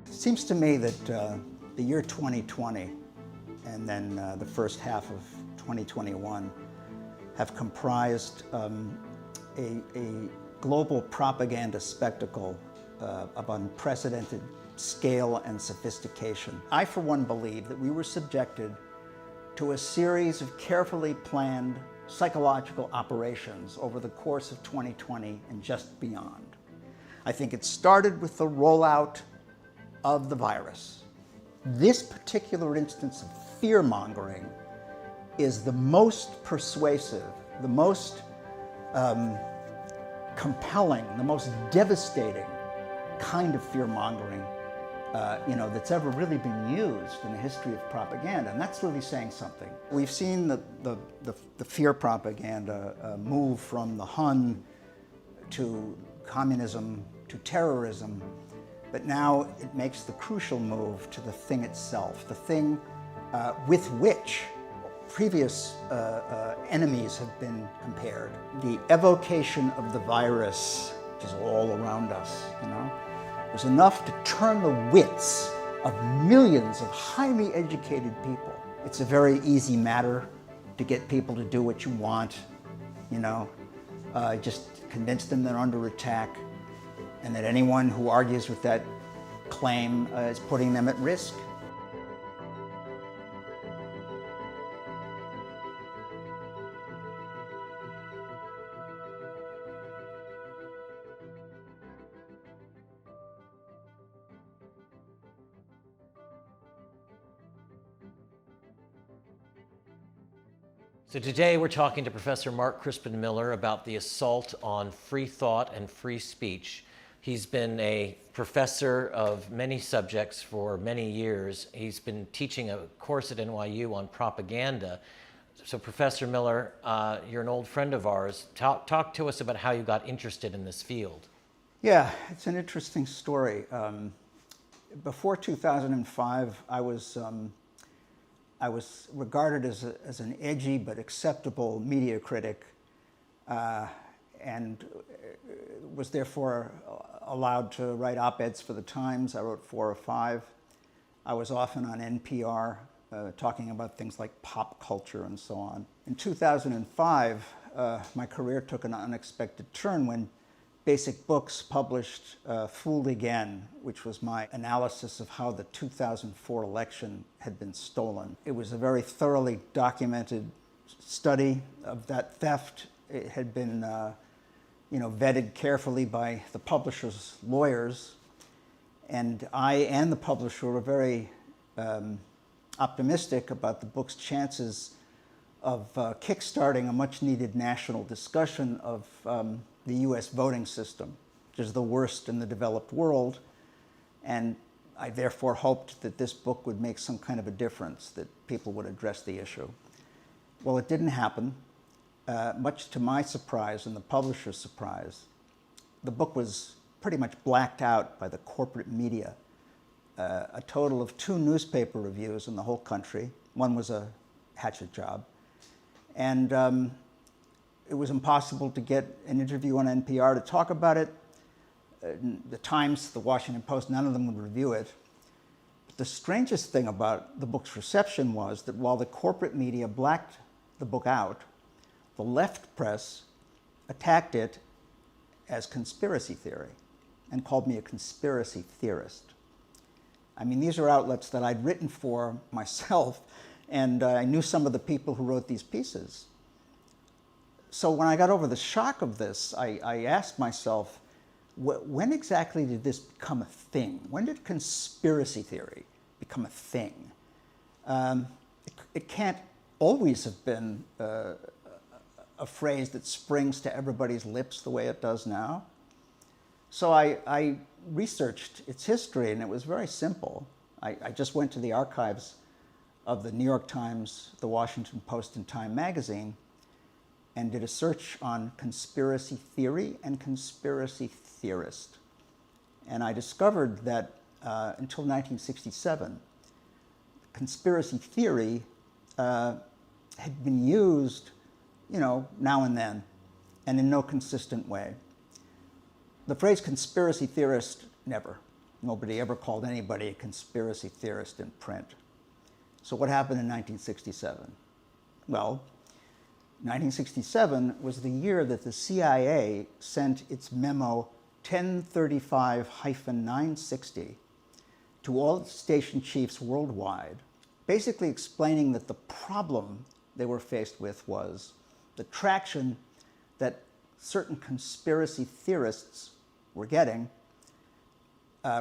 It seems to me that the year 2020 and then the first half of 2021 have comprised a global propaganda spectacle of unprecedented scale and sophistication. I, for one, believe that we were subjected to a series of carefully planned psychological operations over the course of 2020 and just beyond. I think it started with the rollout of the virus. This particular instance of fear-mongering is the most persuasive, the most compelling, the most devastating kind of fear-mongering that's ever really been used in the history of propaganda, and that's really saying something. We've seen the fear propaganda move from the Hun to communism to terrorism, but now it makes the crucial move to the thing itself, the thing with which previous enemies have been compared. The evocation of the virus, which is all around us, was enough to turn the wits of millions of highly educated people. It's a very easy matter to get people to do what you want, just convince them they're under attack, and that anyone who argues with that claim is putting them at risk. So today we're talking to Professor Mark Crispin Miller about the assault on free thought and free speech. He's been a professor of many subjects for many years. He's been teaching a course at NYU on propaganda. So Professor Miller, you're an old friend of ours. Talk to us about how you got interested in this field. Yeah, it's an interesting story. Before 2005, I was regarded as an edgy but acceptable media critic, and was therefore allowed to write op-eds for the Times. I wrote 4 or 5. I was often on NPR talking about things like pop culture and so on. In 2005, my career took an unexpected turn when Basic Books published Fooled Again, which was my analysis of how the 2004 election had been stolen. It was a very thoroughly documented study of that theft. It had been vetted carefully by the publisher's lawyers, and I and the publisher were very optimistic about the book's chances of kickstarting a much-needed national discussion of the U.S. voting system, which is the worst in the developed world, and I therefore hoped that this book would make some kind of a difference, that people would address the issue. Well, it didn't happen. Much to my surprise and the publisher's surprise, the book was pretty much blacked out by the corporate media. A total of 2 newspaper reviews in the whole country. One was a hatchet job. And it was impossible to get an interview on NPR to talk about it. The Times, the Washington Post, none of them would review it. But the strangest thing about the book's reception was that while the corporate media blacked the book out, the left press attacked it as conspiracy theory and called me a conspiracy theorist. I mean, these are outlets that I'd written for myself, and I knew some of the people who wrote these pieces. So when I got over the shock of this, I asked myself, when exactly did this become a thing? When did conspiracy theory become a thing? It can't always have been a phrase that springs to everybody's lips the way it does now. So I researched its history, and it was very simple. I just went to the archives of the New York Times, the Washington Post, and Time magazine, and did a search on conspiracy theory and conspiracy theorist. And I discovered that until 1967, conspiracy theory had been used, now and then, and in no consistent way. The phrase conspiracy theorist, never. Nobody ever called anybody a conspiracy theorist in print. So what happened in 1967? Well, 1967 was the year that the CIA sent its memo 1035-960 to all station chiefs worldwide, basically explaining that the problem they were faced with was the traction that certain conspiracy theorists were getting,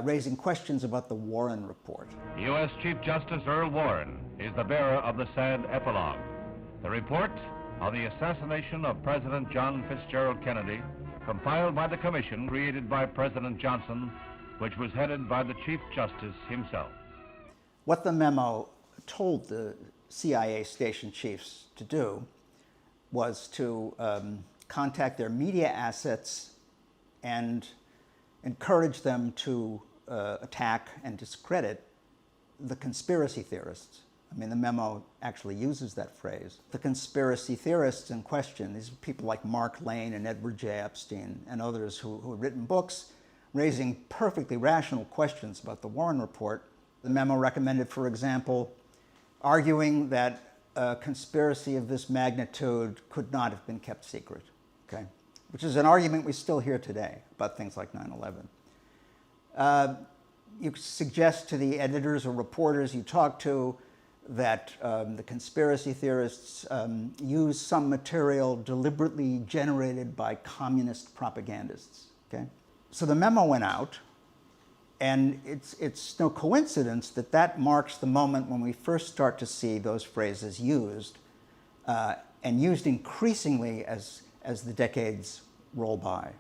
raising questions about the Warren Report. U.S. Chief Justice Earl Warren is the bearer of the sad epilogue. The report on the assassination of President John Fitzgerald Kennedy, compiled by the commission created by President Johnson, which was headed by the Chief Justice himself. What the memo told the CIA station chiefs to do was to contact their media assets and encourage them to attack and discredit the conspiracy theorists. I mean, the memo actually uses that phrase. The conspiracy theorists in question, these are people like Mark Lane and Edward J. Epstein and others who had written books raising perfectly rational questions about the Warren Report. The memo recommended, for example, arguing that a conspiracy of this magnitude could not have been kept secret, okay? Which is an argument we still hear today about things like 9/11. You suggest to the editors or reporters you talk to that the conspiracy theorists use some material deliberately generated by communist propagandists, okay? So the memo went out, and it's no coincidence that that marks the moment when we first start to see those phrases used, and used increasingly as the decades roll by.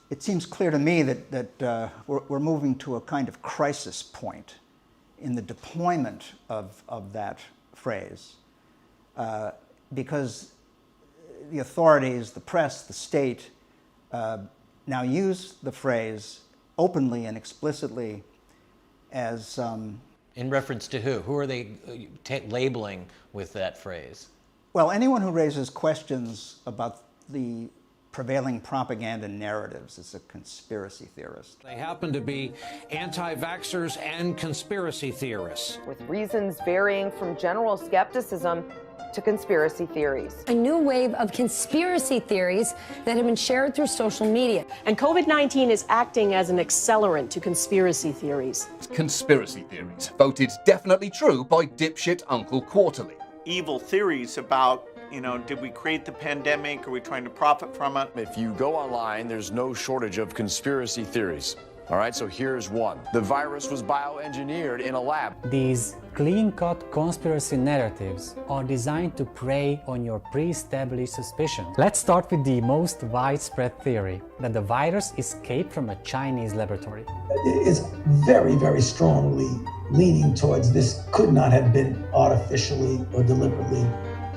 It seems clear to me that we're moving to a kind of crisis point in the deployment of that phrase, because the authorities, the press, the state, now use the phrase openly and explicitly as... In reference to who? Who are they labeling with that phrase? Well, anyone who raises questions about the prevailing propaganda narratives is a conspiracy theorist. They happen to be anti-vaxxers and conspiracy theorists, with reasons varying from general skepticism to conspiracy theories. A new wave of conspiracy theories that have been shared through social media. And COVID-19 is acting as an accelerant to conspiracy theories. Conspiracy theories, voted definitely true by dipshit Uncle Quarterly. Evil theories about, did we create the pandemic? Are we trying to profit from it? If you go online, there's no shortage of conspiracy theories. All right, so here's one. The virus was bioengineered in a lab. These clean-cut conspiracy narratives are designed to prey on your pre-established suspicions. Let's start with the most widespread theory, that the virus escaped from a Chinese laboratory. It's very, very strongly leaning towards this could not have been artificially or deliberately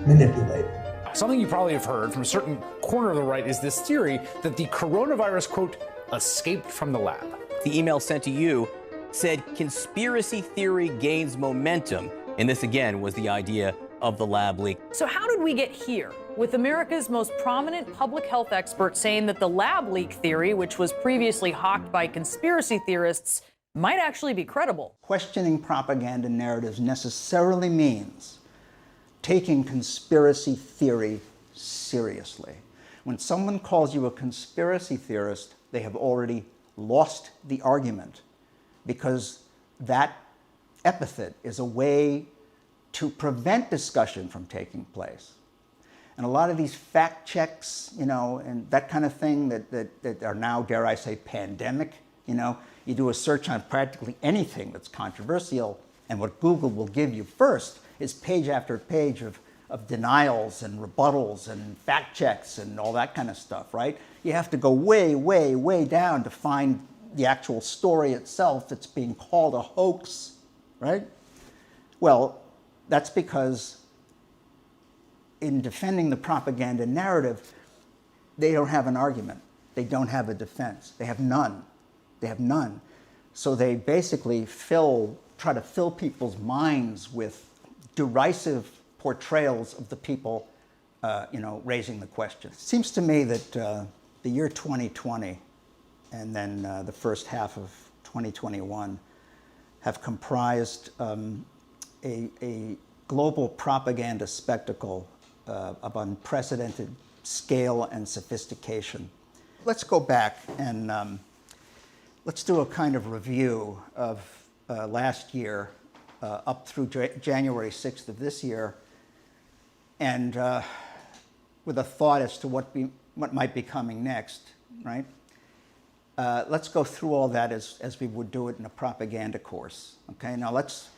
manipulated. Something you probably have heard from a certain corner of the right is this theory that the coronavirus, quote, escaped from the lab. The email sent to you said conspiracy theory gains momentum. And this again was the idea of the lab leak. So how did we get here? With America's most prominent public health expert saying that the lab leak theory, which was previously hawked by conspiracy theorists, might actually be credible. Questioning propaganda narratives necessarily means taking conspiracy theory seriously. When someone calls you a conspiracy theorist, they have already lost the argument, because that epithet is a way to prevent discussion from taking place. And a lot of these fact checks, and that kind of thing that are now, dare I say, pandemic, you do a search on practically anything that's controversial, and what Google will give you first is page after page of denials and rebuttals and fact checks and all that kind of stuff, right? You have to go way, way, way down to find the actual story itself that's being called a hoax, right? Well, that's because in defending the propaganda narrative, they don't have an argument. They don't have a defense. They have none. They have none. So they basically try to fill people's minds with derisive portrayals of the people, raising the question. It seems to me that the year 2020 and then the first half of 2021 have comprised a global propaganda spectacle of unprecedented scale and sophistication. Let's go back and let's do a kind of review of last year up through January 6th of this year, and with a thought as to what might be coming next, right? Let's go through all that as we would do it in a propaganda course, okay? Now let's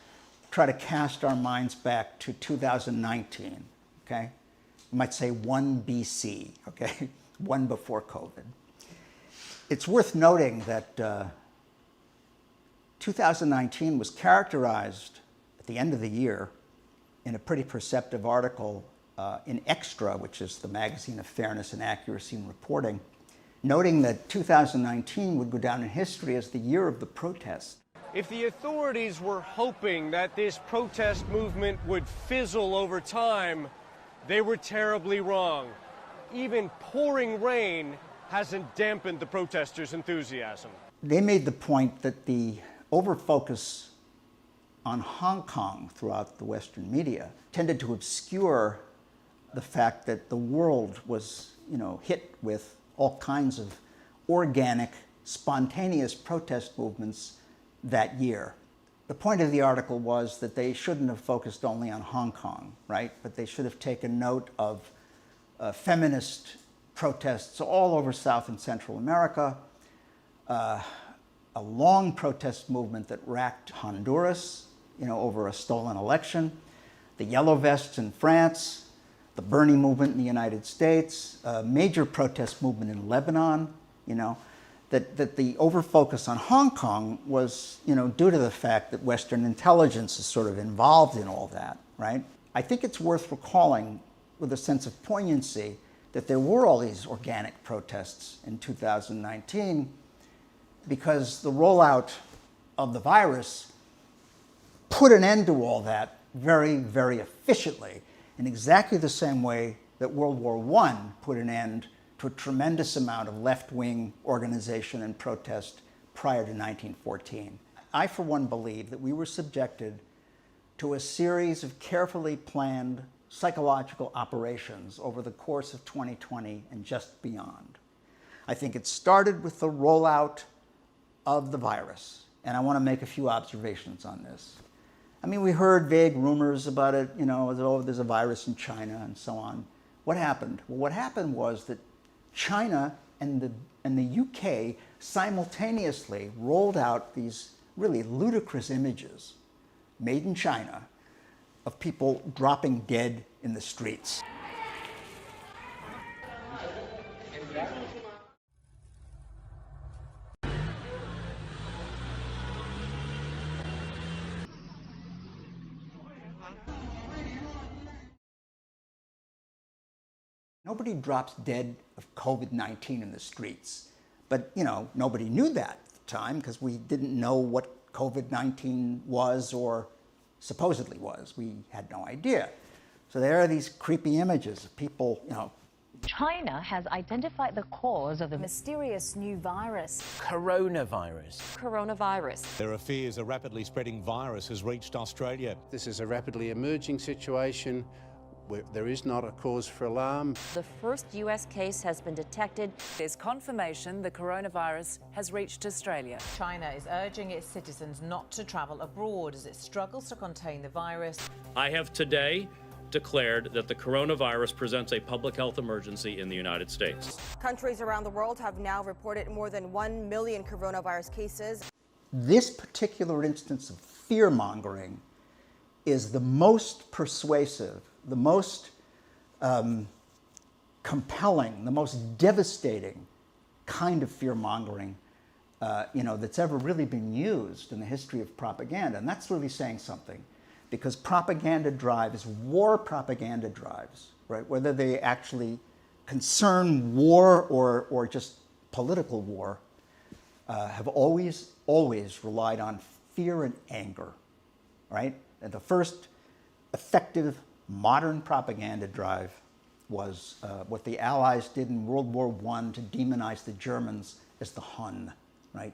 try to cast our minds back to 2019, okay? You might say 1 BC, okay? 1 before COVID. It's worth noting that 2019 was characterized at the end of the year in a pretty perceptive article in Extra, which is the magazine of fairness and accuracy in reporting, noting that 2019 would go down in history as the year of the protest. If the authorities were hoping that this protest movement would fizzle over time, they were terribly wrong. Even pouring rain hasn't dampened the protesters' enthusiasm. They made the point that the overfocus on Hong Kong throughout the Western media tended to obscure the fact that the world was, hit with all kinds of organic, spontaneous protest movements that year. The point of the article was that they shouldn't have focused only on Hong Kong, right? But they should have taken note of feminist protests all over South and Central America, a long protest movement that racked Honduras, over a stolen election, the Yellow Vests in France, the Bernie movement in the United States, a major protest movement in Lebanon, that the overfocus on Hong Kong was, due to the fact that Western intelligence is sort of involved in all that, right? I think it's worth recalling with a sense of poignancy that there were all these organic protests in 2019 because the rollout of the virus put an end to all that very, very efficiently in exactly the same way that World War I put an end to a tremendous amount of left-wing organization and protest prior to 1914. I, for one, believe that we were subjected to a series of carefully planned psychological operations over the course of 2020 and just beyond. I think it started with the rollout of the virus, and I want to make a few observations on this. I mean, we heard vague rumors about it, there's a virus in China and so on. What happened? Well, what happened was that China and the UK simultaneously rolled out these really ludicrous images made in China of people dropping dead in the streets. Nobody drops dead of COVID-19 in the streets. But, nobody knew that at the time because we didn't know what COVID-19 was or supposedly was. We had no idea. So there are these creepy images of people, China has identified the cause of the mysterious new virus. Coronavirus. Coronavirus. There are fears a rapidly spreading virus has reached Australia. This is a rapidly emerging situation. There is not a cause for alarm. The first US case has been detected. There's confirmation the coronavirus has reached Australia. China is urging its citizens not to travel abroad as it struggles to contain the virus. I have today declared that the coronavirus presents a public health emergency in the United States. Countries around the world have now reported more than 1 million coronavirus cases. This particular instance of fear-mongering is the most persuasive, the most compelling, the most devastating kind of fear-mongering that's ever really been used in the history of propaganda. And that's really saying something, because propaganda drives, war propaganda drives, right, whether they actually concern war or just political war, have always relied on fear and anger, right? And the first effective modern propaganda drive was what the Allies did in World War I to demonize the Germans as the Hun, right?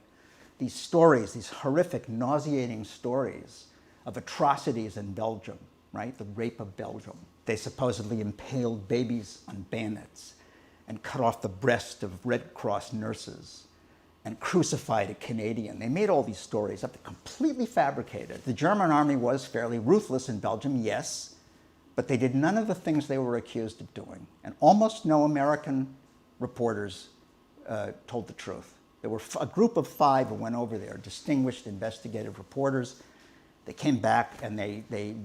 these stories, these horrific, nauseating stories of atrocities in Belgium, right? The rape of Belgium. They supposedly impaled babies on bayonets and cut off the breast of Red Cross nurses and crucified a Canadian. They made all these stories up, completely fabricated. The German army was fairly ruthless in Belgium, yes, but they did none of the things they were accused of doing. And almost no American reporters told the truth. There were a group of 5 who went over there, distinguished investigative reporters. They came back and they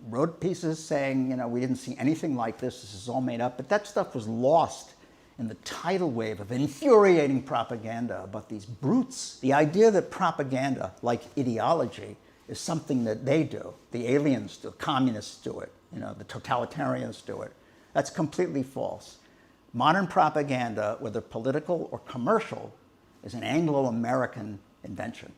wrote pieces saying, you know, we didn't see anything like this. This is all made up. But that stuff was lost in the tidal wave of infuriating propaganda about these brutes. The idea that propaganda, like ideology, is something that they do. The aliens do, the communists do it, you know, the totalitarians do it. That's completely false. Modern propaganda, whether political or commercial, is an Anglo-American invention,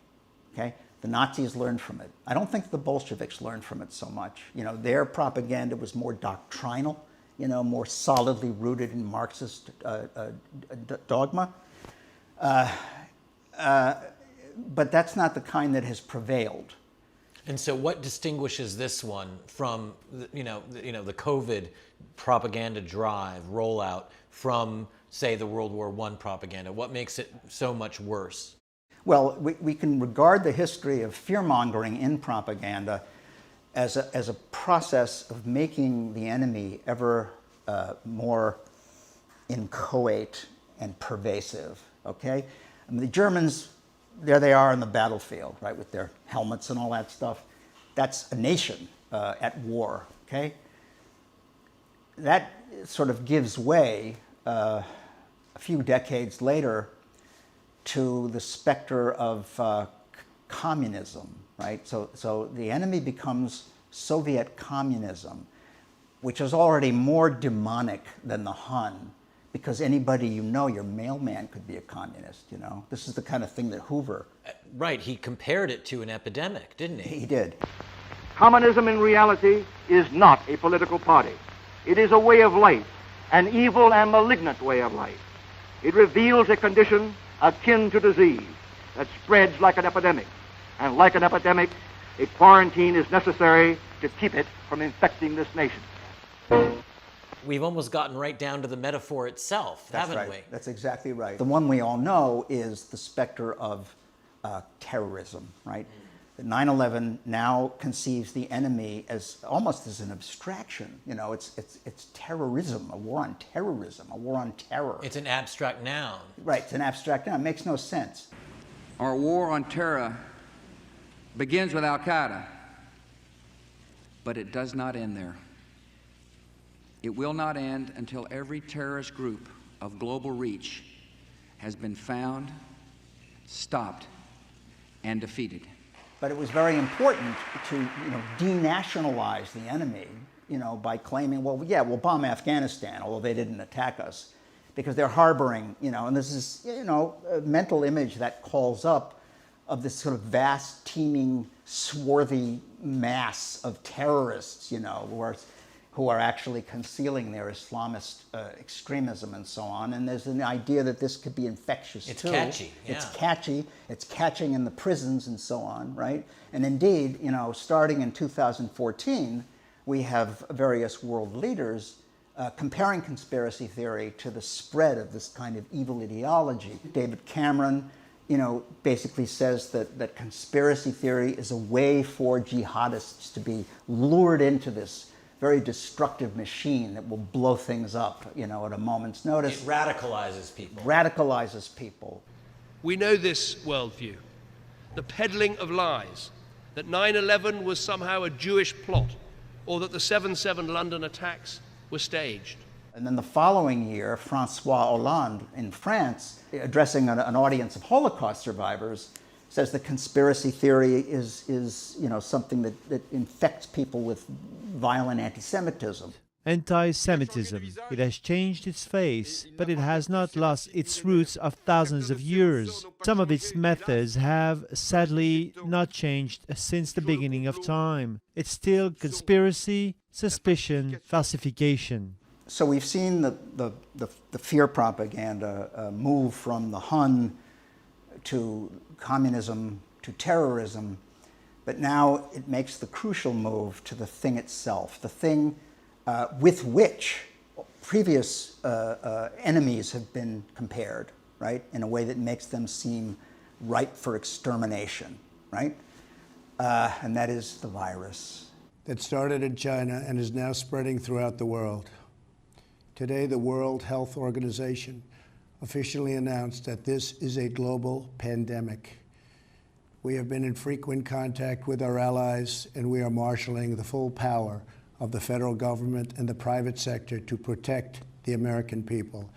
okay? The Nazis learned from it. I don't think the Bolsheviks learned from it so much. You know, their propaganda was more doctrinal, you know, more solidly rooted in Marxist dogma. But that's not the kind that has prevailed. And so what distinguishes this one from, the COVID propaganda drive, rollout, from, say, the World War I propaganda? What makes it so much worse? Well, we can regard the history of fear-mongering in propaganda as a process of making the enemy ever more inchoate and pervasive, okay? I mean, the Germans, there they are on the battlefield, right, with their helmets and all that stuff. That's a nation at war, okay? That sort of gives way a few decades later to the specter of communism, right? So the enemy becomes Soviet communism, which is already more demonic than the Hun, because anybody you know, your mailman could be a communist, you know? This is the kind of thing that Hoover... Right, he compared it to an epidemic, didn't he? He did. Communism in reality is not a political party. It is a way of life, an evil and malignant way of life. It reveals a condition akin to disease that spreads like an epidemic. And like an epidemic, a quarantine is necessary to keep it from infecting this nation. We've almost gotten right down to the metaphor itself, haven't we? That's exactly right. The one we all know is the specter of terrorism, right? 9/11 now conceives the enemy as almost as an abstraction. You know, it's terrorism, a war on terrorism, a war on terror. It's an abstract noun. Right, it's an abstract noun. It makes no sense. Our war on terror begins with Al-Qaeda, but it does not end there. It will not end until every terrorist group of global reach has been found, stopped, and defeated. But it was very important to, denationalize the enemy, by claiming, well, yeah, we'll bomb Afghanistan, although they didn't attack us, because they're harboring, and this is, a mental image that calls up of this sort of vast, teeming, swarthy mass of terrorists, who are actually concealing their Islamist extremism and so on. And there's an idea that this could be infectious too. It's catchy, yeah. It's catchy. It's catching in the prisons and so on, right? And indeed, starting in 2014, we have various world leaders comparing conspiracy theory to the spread of this kind of evil ideology. David Cameron, basically says that conspiracy theory is a way for jihadists to be lured into this very destructive machine that will blow things up, at a moment's notice. It radicalizes people. Radicalizes people. We know this worldview, the peddling of lies, that 9/11 was somehow a Jewish plot, or that the 7/7 London attacks were staged. And then the following year, François Hollande in France, addressing an audience of Holocaust survivors, says that conspiracy theory is something that infects people with violent anti-Semitism. Anti-Semitism. It has changed its face, but it has not lost its roots of thousands of years. Some of its methods have, sadly, not changed since the beginning of time. It's still conspiracy, suspicion, falsification. So we've seen the fear propaganda move from the Hun to communism, to terrorism, but now it makes the crucial move to the thing itself, the thing with which previous enemies have been compared, right, in a way that makes them seem ripe for extermination, right? And that is the virus. That started in China and is now spreading throughout the world. Today, the World Health Organization officially announced that this is a global pandemic. We have been in frequent contact with our allies, and we are marshaling the full power of the federal government and the private sector to protect the American people.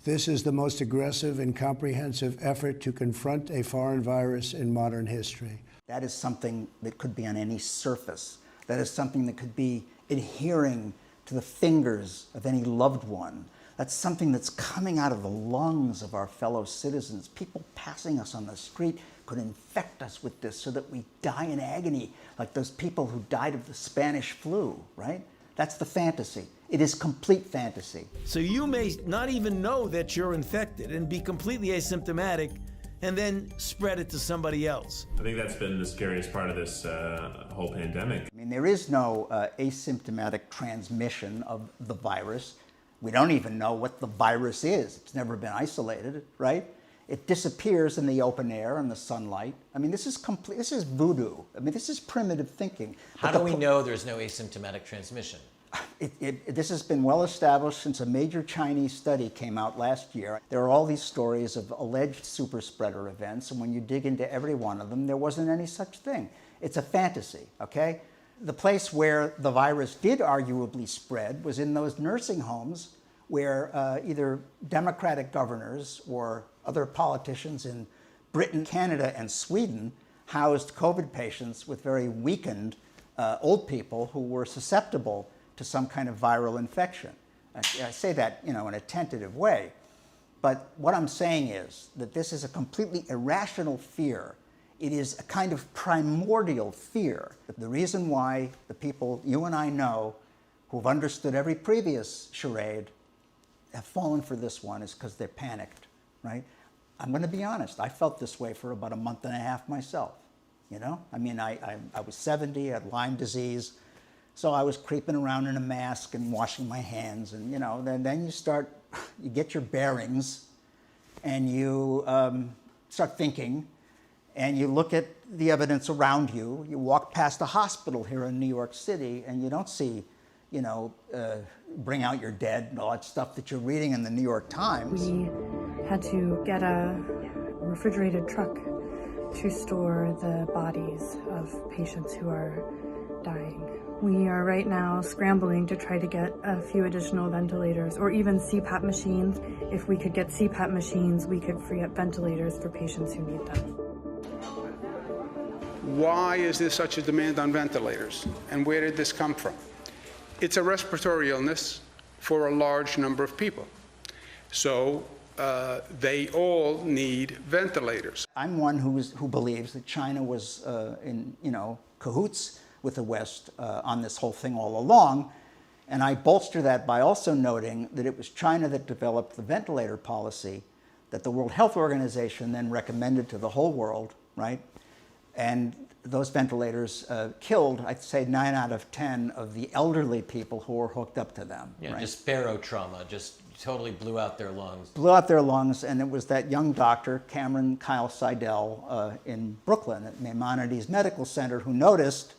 This is the most aggressive and comprehensive effort to confront a foreign virus in modern history. That is something that could be on any surface. That is something that could be adhering to the fingers of any loved one. That's something that's coming out of the lungs of our fellow citizens. People passing us on the street could infect us with this so that we die in agony, like those people who died of the Spanish flu, right? That's the fantasy. It is complete fantasy. So you may not even know that you're infected and be completely asymptomatic and then spread it to somebody else. I think that's been the scariest part of this whole pandemic. I mean, there is no asymptomatic transmission of the virus. We don't even know what the virus is. It's never been isolated, right? It disappears in the open air and the sunlight. I mean, this is complete. This is voodoo. I mean, this is primitive thinking. How do we know there's no asymptomatic transmission? This has been well established since a major Chinese study came out last year. There are all these stories of alleged super spreader events, and when you dig into every one of them, there wasn't any such thing. It's a fantasy, okay? The place where the virus did arguably spread was in those nursing homes where either Democratic governors or other politicians in Britain, Canada, and Sweden housed COVID patients with very weakened old people who were susceptible to some kind of viral infection. I say that, in a tentative way. But what I'm saying is that this is a completely irrational fear. It is a kind of primordial fear. The reason why the people you and I know who've understood every previous charade have fallen for this one is because they're panicked, right? I'm going to be honest. I felt this way for about a month and a half myself, I mean, I was 70, I had Lyme disease, so I was creeping around in a mask and washing my hands, and, then you get your bearings, and you start thinking, and you look at the evidence around you. You walk past a hospital here in New York City, and you don't see, bring out your dead and all that stuff that you're reading in the New York Times. We had to get a refrigerated truck to store the bodies of patients who are dying. We are right now scrambling to try to get a few additional ventilators or even CPAP machines. If we could get CPAP machines, we could free up ventilators for patients who need them. Why is there such a demand on ventilators? And where did this come from? It's a respiratory illness for a large number of people. So they all need ventilators. I'm one who believes that China was in cahoots with the West on this whole thing all along, and I bolster that by also noting that it was China that developed the ventilator policy that the World Health Organization then recommended to the whole world, right? And those ventilators killed, I'd say, 9 out of 10 of the elderly people who were hooked up to them. Yeah, right? just barotrauma, just totally blew out their lungs. Blew out their lungs, and it was that young doctor, Cameron Kyle Seidel, in Brooklyn at Maimonides Medical Center, who noticed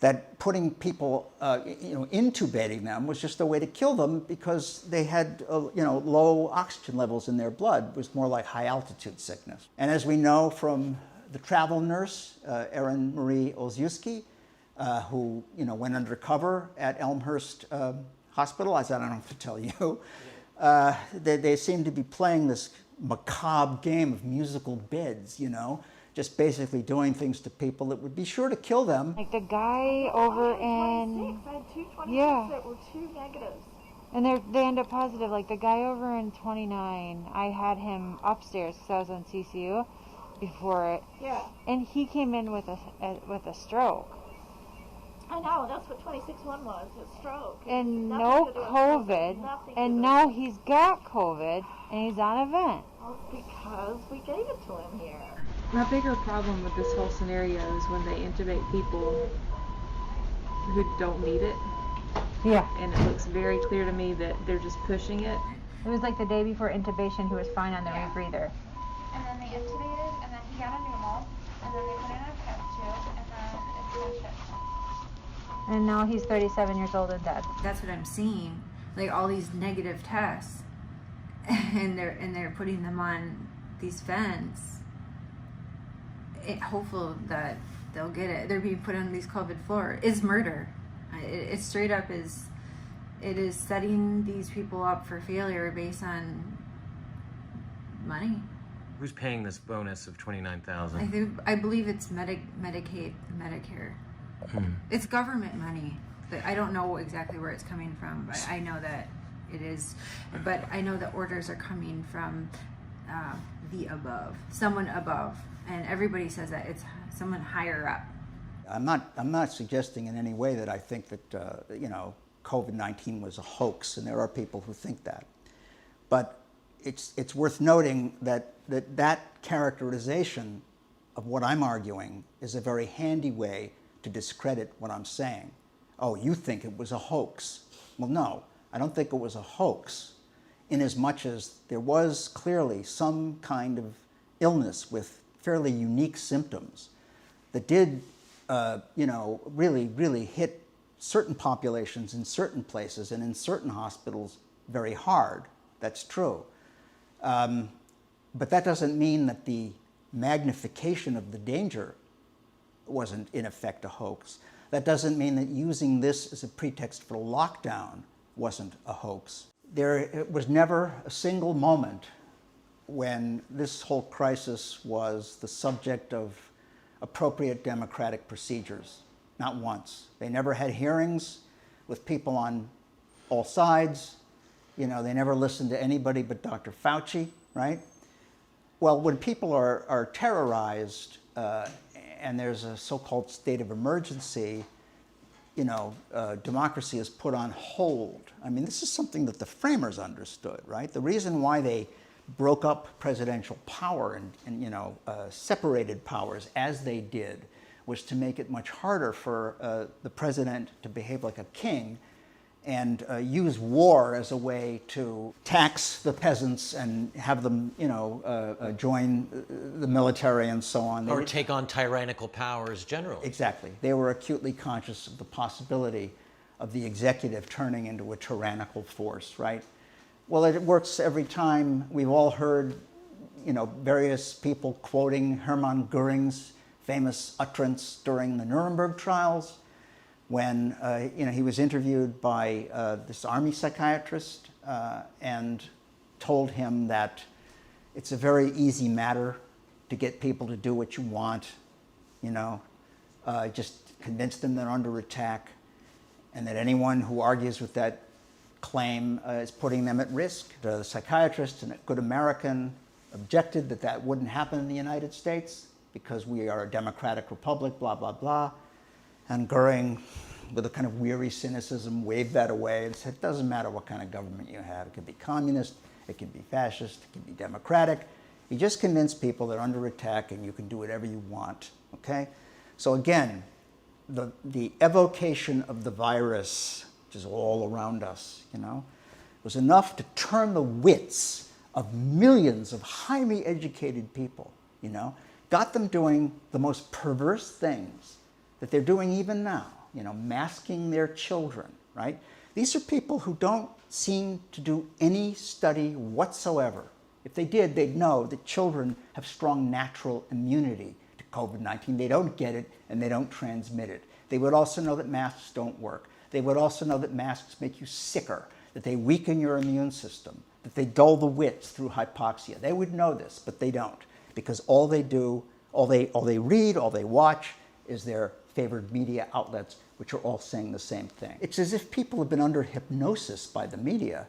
that putting people, intubating them was just a way to kill them because they had, low oxygen levels in their blood. It was more like high altitude sickness. And as we know from the travel nurse, Erin Marie Olszewski, who went undercover at Elmhurst Hospital, as I don't have to tell you, they seem to be playing this macabre game of musical beds, just basically doing things to people that would be sure to kill them. Like the guy over in, I had 226 that were 2 negatives. and they end up positive. Like the guy over in 29, I had him upstairs because I was on CCU before it. Yeah. And he came in with a stroke. I know, that's what 26-1 was, a stroke. And no COVID. And now he's got COVID and he's on a vent. Oh Well, because we gave it to him here. My bigger problem with this whole scenario is when they intubate people who don't need it. Yeah. And it looks very clear to me that they're just pushing it. It was like the day before intubation, he was fine on the rebreather. And then they intubated, and then he got a pneumo, and then they put in a chest tube, and then it's been shit. And now he's 37 years old and dead. That's what I'm seeing, like all these negative tests, and they're putting them on these vents. Hopeful that they'll get it. They're being put on these COVID floors. It's murder. It straight up is. It is setting these people up for failure based on money. Who's paying this bonus of $29,000? I believe it's Medicaid, Medicare. It's government money, but I don't know exactly where it's coming from. But I know that it is. But I know the orders are coming from the above, someone above, and everybody says that it's someone higher up. I'm not suggesting in any way that I think that COVID-19 was a hoax, and there are people who think that. But it's worth noting that characterization of what I'm arguing is a very handy way to discredit what I'm saying. Oh, you think it was a hoax. Well, no, I don't think it was a hoax, in as much as there was clearly some kind of illness with fairly unique symptoms that did, really hit certain populations in certain places and in certain hospitals very hard. That's true. But that doesn't mean that the magnification of the danger wasn't in effect a hoax. That doesn't mean that using this as a pretext for lockdown wasn't a hoax. There was never a single moment when this whole crisis was the subject of appropriate democratic procedures. Not once. They never had hearings with people on all sides. They never listened to anybody but Dr. Fauci, right? Well, when people are terrorized and there's a so-called state of emergency, democracy is put on hold. I mean, this is something that the framers understood, right? The reason why they broke up presidential power and separated powers as they did was to make it much harder for the president to behave like a king and use war as a way to tax the peasants and have them, join the military and so on. Or take on tyrannical powers generally. Exactly. They were acutely conscious of the possibility of the executive turning into a tyrannical force, right? Well, it works every time. We've all heard, various people quoting Hermann Goering's famous utterance during the Nuremberg trials, when he was interviewed by this army psychiatrist and told him that it's a very easy matter to get people to do what you want, just convince them they're under attack, and that anyone who argues with that claim is putting them at risk. The psychiatrist, and a good American, objected that that wouldn't happen in the United States because we are a democratic republic, blah, blah, blah. And Goering, with a kind of weary cynicism, waved that away and said, it doesn't matter what kind of government you have. It can be communist, it can be fascist, it can be democratic. You just convince people they're under attack and you can do whatever you want, okay? So again, the evocation of the virus, which is all around us, was enough to turn the wits of millions of highly educated people, got them doing the most perverse things that they're doing even now, masking their children, right? These are people who don't seem to do any study whatsoever. If they did, they'd know that children have strong natural immunity to COVID-19. They don't get it and they don't transmit it. They would also know that masks don't work. They would also know that masks make you sicker, that they weaken your immune system, that they dull the wits through hypoxia. They would know this, but they don't, because all they do, all they read, all they watch is their favored media outlets, which are all saying the same thing. It's as if people have been under hypnosis by the media,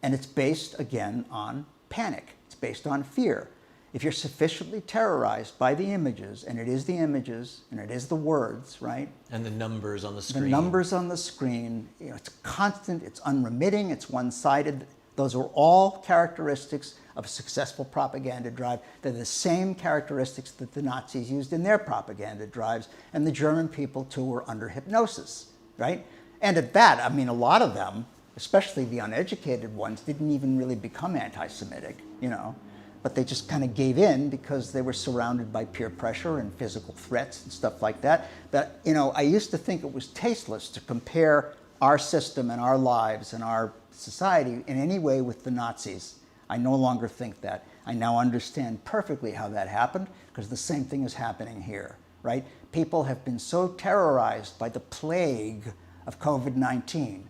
and it's based, again, on panic. It's based on fear. If you're sufficiently terrorized by the images, and it is the images, and it is the words, right? And the numbers on the screen. The numbers on the screen, it's constant, it's unremitting, it's one-sided. Those are all characteristics of a successful propaganda drive. They're the same characteristics that the Nazis used in their propaganda drives, and the German people too were under hypnosis, right? And at that, I mean, a lot of them, especially the uneducated ones, didn't even really become anti-Semitic, you know, but they just kind of gave in because they were surrounded by peer pressure and physical threats and stuff like that. But, you know, I used to think it was tasteless to compare our system and our lives and our society in any way with the Nazis. I no longer think that. I now understand perfectly how that happened, because the same thing is happening here, right? People have been so terrorized by the plague of COVID-19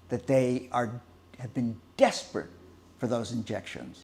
that they have been desperate for those injections.